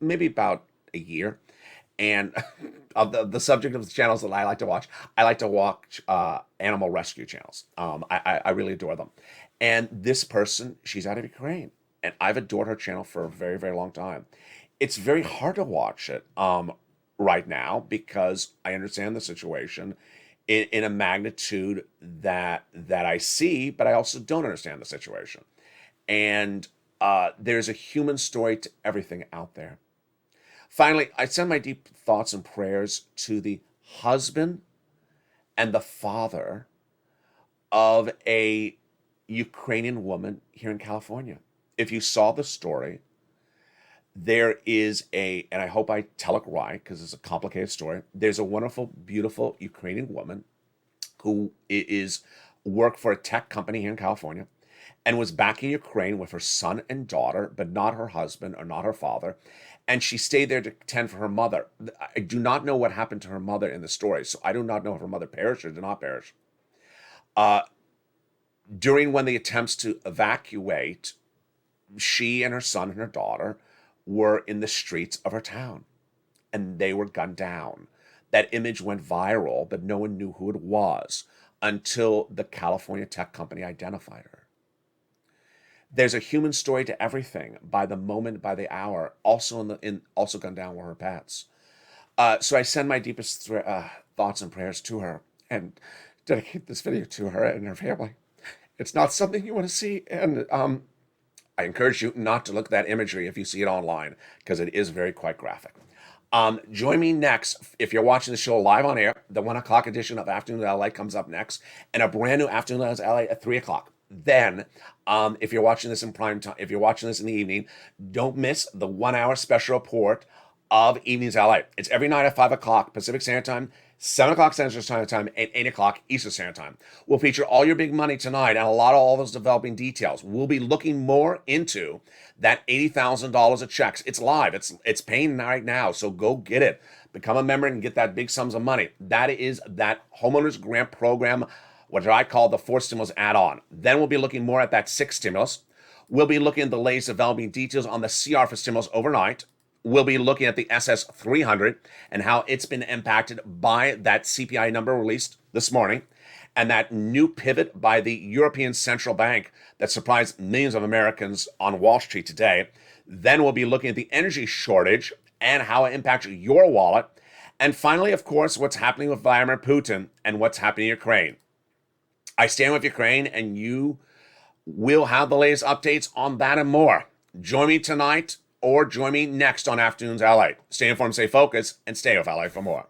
maybe about a year, and of the subject of the channels that I like to watch animal rescue channels. I really adore them. And this person, she's out of Ukraine, and I've adored her channel for a very, very long time. It's very hard to watch it right now because I understand the situation in a magnitude that I see, but I also don't understand the situation. And there's a human story to everything out there. Finally, I send my deep thoughts and prayers to the husband and the father of a Ukrainian woman here in California. If you saw the story, there is and I hope I tell it right because it's a complicated story. There's a wonderful, beautiful Ukrainian woman who worked for a tech company here in California and was back in Ukraine with her son and daughter, but not her husband or not her father. And she stayed there to tend for her mother. I do not know what happened to her mother in the story, so I do not know if her mother perished or did not perish. During one of the attempts to evacuate, she and her son and her daughter were in the streets of her town, and they were gunned down. That image went viral, but no one knew who it was until the California tech company identified her. There's a human story to everything, by the moment, by the hour. Also also gunned down were her pets. So I send my deepest thoughts and prayers to her, and dedicate this video to her and her family. It's not something you want to see, and I encourage you not to look at that imagery if you see it online, because it is quite graphic. Join me next. If you're watching the show live on air, the 1 o'clock edition of Afternoon LA comes up next, and a brand new Afternoon LA at 3 o'clock. Then, if you're watching this in prime time, if you're watching this in the evening, don't miss the 1 hour special report of Evenings LA. It's every night at 5 o'clock Pacific Standard Time, 7 o'clock Central Standard Time, and 8 o'clock Eastern Standard Time. We'll feature all your big money tonight and a lot of all those developing details. We'll be looking more into that $80,000 of checks. It's live. It's paying right now, so go get it. Become a member and get that big sums of money. That is that homeowners grant program, what I call the 4 stimulus add-on. Then we'll be looking more at that 6 stimulus. We'll be looking at the latest developing details on the CR for stimulus overnight. We'll be looking at the SS 300 and how it's been impacted by that CPI number released this morning, and that new pivot by the European Central Bank that surprised millions of Americans on Wall Street today. Then we'll be looking at the energy shortage and how it impacts your wallet. And finally, of course, what's happening with Vladimir Putin and what's happening in Ukraine. I stand with Ukraine, and you will have the latest updates on that and more. Join me tonight or join me next on Afternoons LA. Stay informed, stay focused, and stay with LA for more.